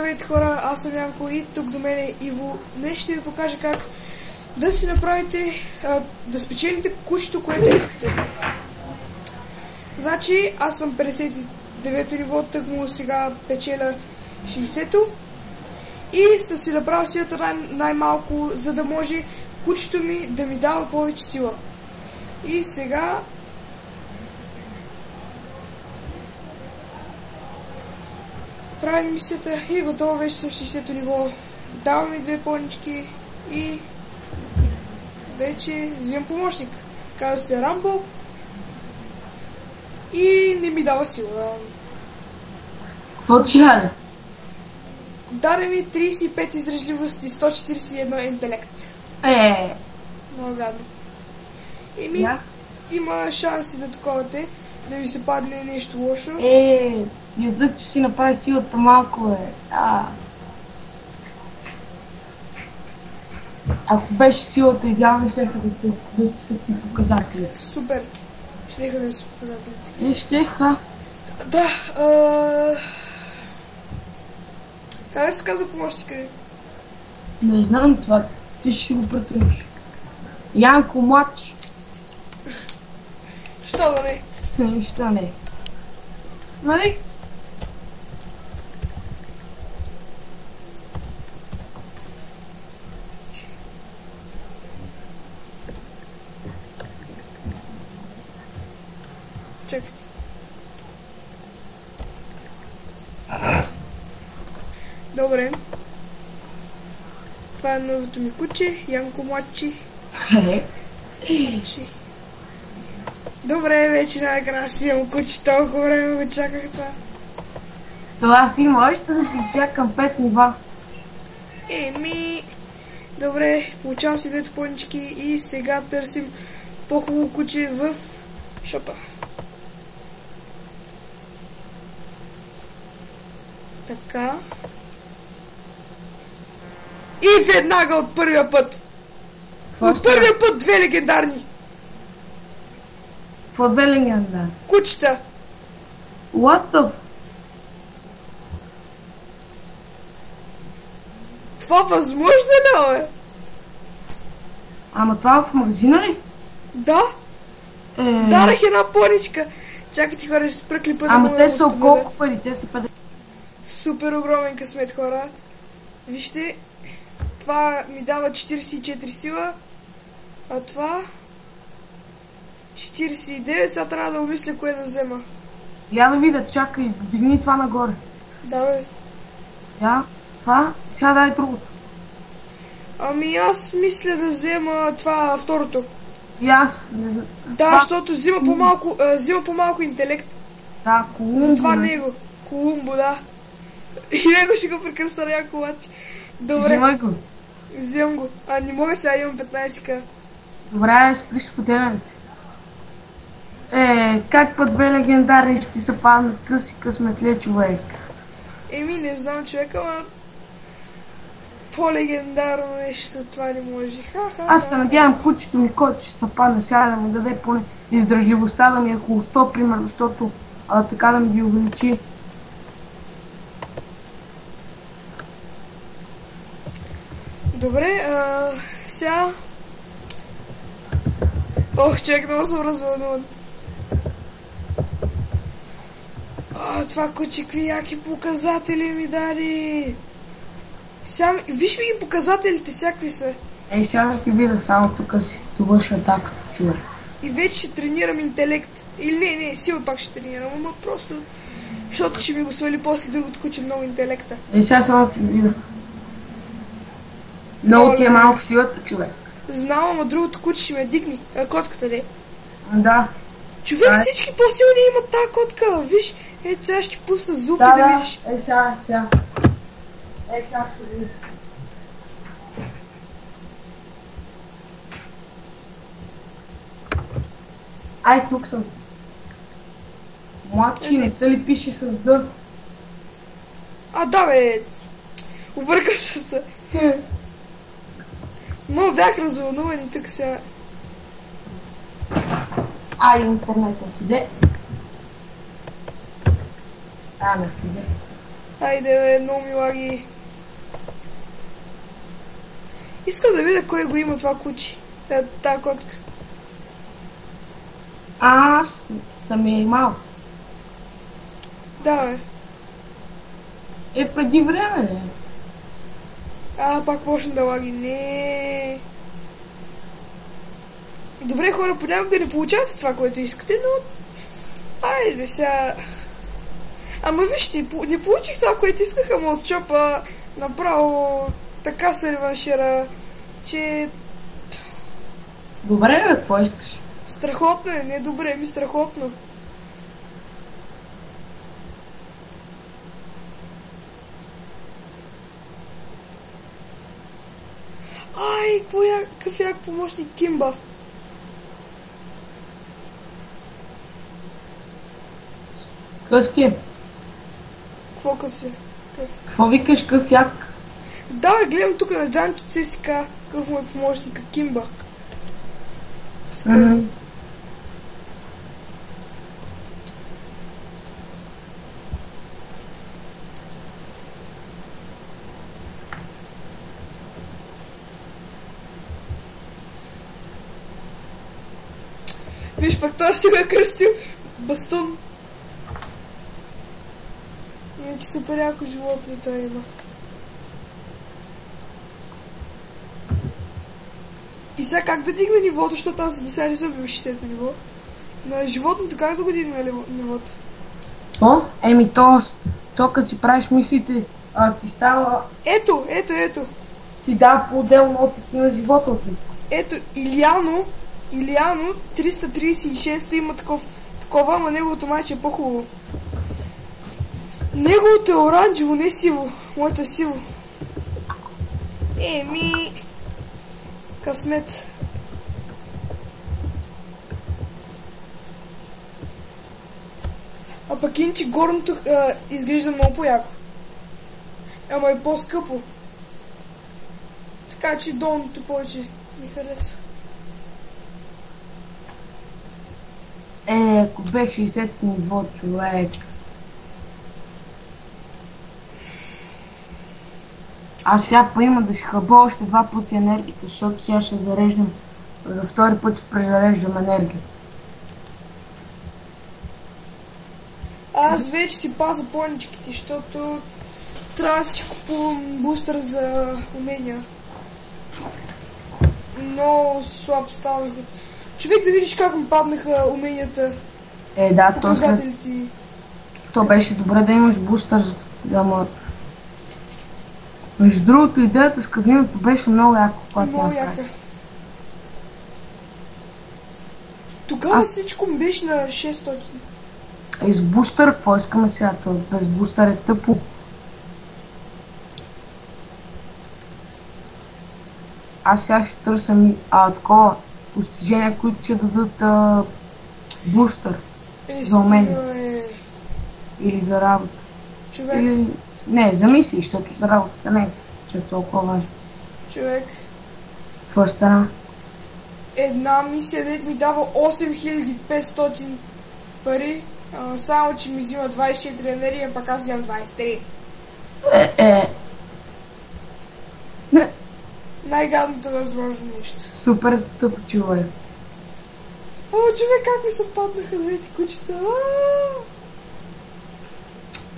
Здравейте хора, аз съм Янко и тук до мен е Иво. Днес ще ви покажа как да си направите, да спечелите кучето, което искате. Значи, аз съм 59-то ниво, тъкмо сега печеля 60-то. И съм си направил силата най-малко, за да може кучето ми да ми дава повече сила. И сега... правим мисията и готово, вече съм в 60-то ниво. Давам ми 2 понички и вече взимам помощник. Казва се Рамбо и не ми дава сила. Какво ти даде? Даде ми 35 издръжливост и 141 интелект. Много гадно. Има шанси да таковате, да ви се падне нещо лошо. Язък, че си направи силата малко Ако беше силата идеална, щеха да са ти показатели. Супер. Щеха да са показатели. Щеха. Да, как се казва помощника ви? Не знам това. Ти ще си го прецениш. Янко младши. Що да не? Що не? Нали? Чакай. Добре. Това е новото ми куче, Янко младши. Добре, вече най-накрая си имам куче, толкова време го чаках това. Това си има още да си чакам 5 нива. Добре, получавам си 2 понички и сега търсим по-хубаво куче в шопа. Така. И веднага от първия път. От първия път 2 легендарни. Какво 2 легендарни? Кучета. What the Това възможно ли е? Ама това в магазина ли? Да. Дарах една поничка. Чакайте хора, ще спра клипа да Ама те са колко пари? Те са 50. Супер огромен късмет, хора. Вижте, това ми дава 44 сила, а това 49, сега трябва да обмисля кое да взема. Я да видя, чакай, вдигни това нагоре. Да, бе. Това, сега дай другото. Ами аз мисля да взема това второто. И аз, не знам. Да, защото взима по-малко интелект. Да, Колумбо. Затова него. Колумбо, да. И него ще го прекраса на Янко младши. Добре. Взимай го. Взимам го. Не мога сега, имам 15к. Добре, спри споделянето. Как път 2 легендарни ще ти се паднат къси късметле, човек? Не знам, човек, ама по-легендарно нещо, това не може. Аз се надявам кучето ми, който ще се падне сега, да ми даде поне издръжливостта да ми е около 100, примерно, защото така да ми ги увеличи. Добре, сега... човек, много съм развълнуван. Това куче, какви яки показатели ми даде. Сега, виж ми ги показателите, всякакви са. Сега ще ги видя, само тук си довърша атаката, човек. И вече ще тренирам интелект. Или не, сила пак ще тренирам, ама просто... Защото ще ми го свали после другото куче много интелекта. Сега само ти видя. Много ти е малко силата, човек. Знам, ама другото куче ще ме дигни. Котката де. Да. Човек, всички по-силни имат тази котка. Виж, сега ще пусна зупи да видиш. Сега. Сега ще видиш. Тук съм. Младши, не се ли пише с Д? Да, бе. Объркал съм се. Но бях развълнуван и тук сега. Интернетът иде. Не чуде. Айде, бе, много ми лаги. Искам да видя кой го има това куче. Тая котка. Аз съм я имал. Да, бе. Преди време, да. Пак почна да лаги. Не. Добре, хора, понякога не получавате това, което искате, но... Айде сега... Ама вижте, не получих това, което исках, ама от чопа направо така се реваншира, че... Добре, бе, какво искаш? Страхотно е, не добре, ми страхотно. Ай, какъв як помощник Кимба. Какъв ти е? Какво какъв е? Какво викаш, какъв як? Да, бе, гледам тук на Данчо ЦСК, какъв му е помощника Кимба. Виж, пък той си го е кръстил бастун. Иначе супер яко животно той има. И сега как да дигна нивото, защото аз до сега не съм бил 60-то ниво. На животното как да го дигна нивото? О, то като си правиш мислите, ти става... Ето. Ти дава по-отделно опити на животното. Ето, Илиано 336 има такова, ама неговото майче е по-хубаво. Неговото е оранжево, не сиво. Моето е сиво. Късмет. А пък инче горното изглежда много по-яко. Ама е по-скъпо. Така че долното повече ми харесва. Ако бех 60 ниво, човек. Аз сега има да си хъба още 2 пъти енергията, защото сега ще зареждам. За втори път ще презареждам енергията. Аз вече си пазя планичките, защото трябва да си купувам бустър за умения. Много слаб ставах. Човек, да видиш как ми паднаха уменията. Да, показателите. То беше добре да имаш бустър, ама... Между другото, идеята с казиното беше много яко. Много яка. Тогава всичко ми беше на 600. И с бустър, какво искаме сега? Без бустър е тъпо. Аз сега ще търсям такова постижения, които ще дадат бустър за умение. Или за работа. Човек. Или... Не, за мисии, защото за работата не е, че е толкова важно. Човек. Какво стана? Една мисия, дет ми дава 8500 пари, само че ми взима 24 енергия, пък аз взимам 23. Най-гадното възможно нещо. Супер тъпо, човек. О, човек, как ми се паднаха двете кучета.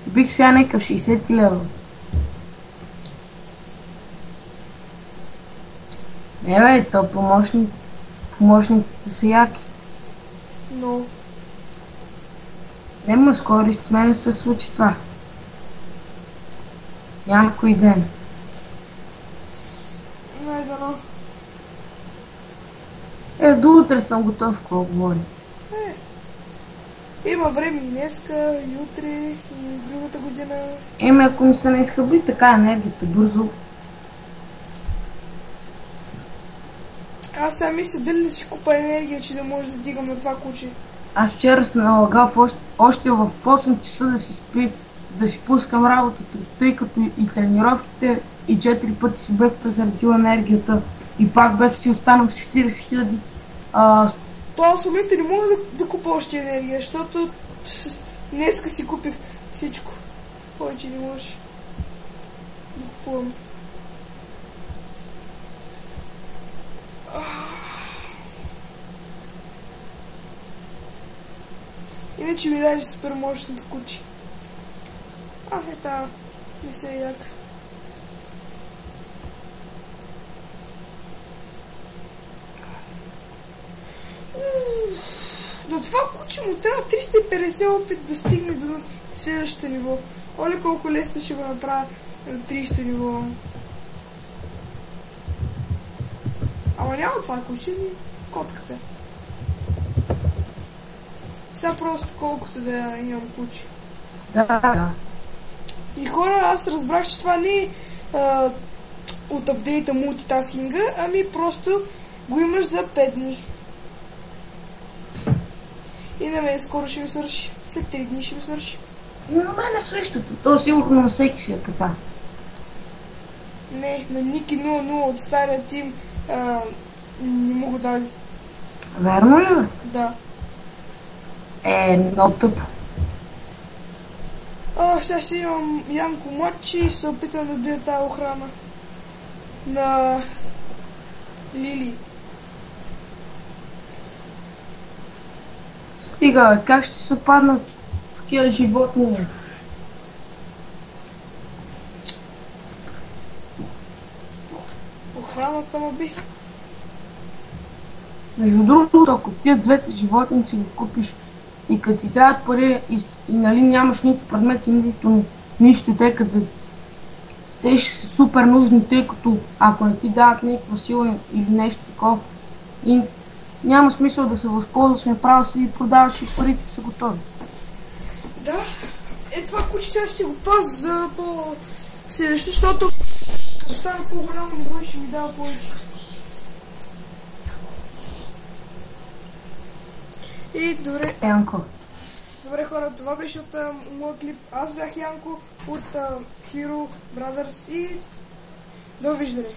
Бих сега някакъв 60 лева. Бе, то помощниците са яки. Но. Нема скоро с мене се случи това. Някой ден. Най-дано. До утре съм готов, какво говори. Има време и днеска, и утре, и другата година. Ако ми се не изхъбли така енергията бързо. Аз сега мисля дали да си купа енергия, че да може да дигам на това куче. Аз вчера се налагал още в 8 часа да си пускам работата, тъй като и тренировките и 4 пъти си бех презаредил енергията и пак бех си останал с 40 000. То аз в момента не мога да купа още енергия, защото днеска си купих всичко. Повече не може да купувам. Иначе ми даде супер мощната кучи. Не се як. Но това куче му трябва 350 опит да стигне до следващото ниво. Оле колко лесно ще го направя до 30 ниво. Ама няма това куче, котката. Сега просто колкото да имам куче. Да. И хора, аз разбрах, че това не е от апдейта мултитаскинга, ами просто го имаш за 5 дни. И на мен скоро ще ми свърши. След 3 дни ще ми свърши. Но на мен е същото. То сигурно на всеки си е така. Не, на Ники 00 от стария тим не му го даде. Верно ли бе? Да. Много тъпо. Сега ще имам Янко младши и се опитам да бия тази охрана на Лили. Стига, бе, как ще се паднат такива животни? Охраната ма би. Между другото, ако тия двете животници ги купиш и като ти трябват пари и нали нямаш нито предмети, нито нищо, те ще са супер нужни, тъй като ако не ти дават никаква сила или нещо такова, и няма смисъл да се възползваш направо си и продаваш и парите са готови. Да, това куче сега ще го пазя за по-следващо, защото като стане по-голямо ниво и ще ми дава повече. И добре. Янко. Добре хора, това беше от моят клип. Аз бях Янко от Hero Brothers и довиждане.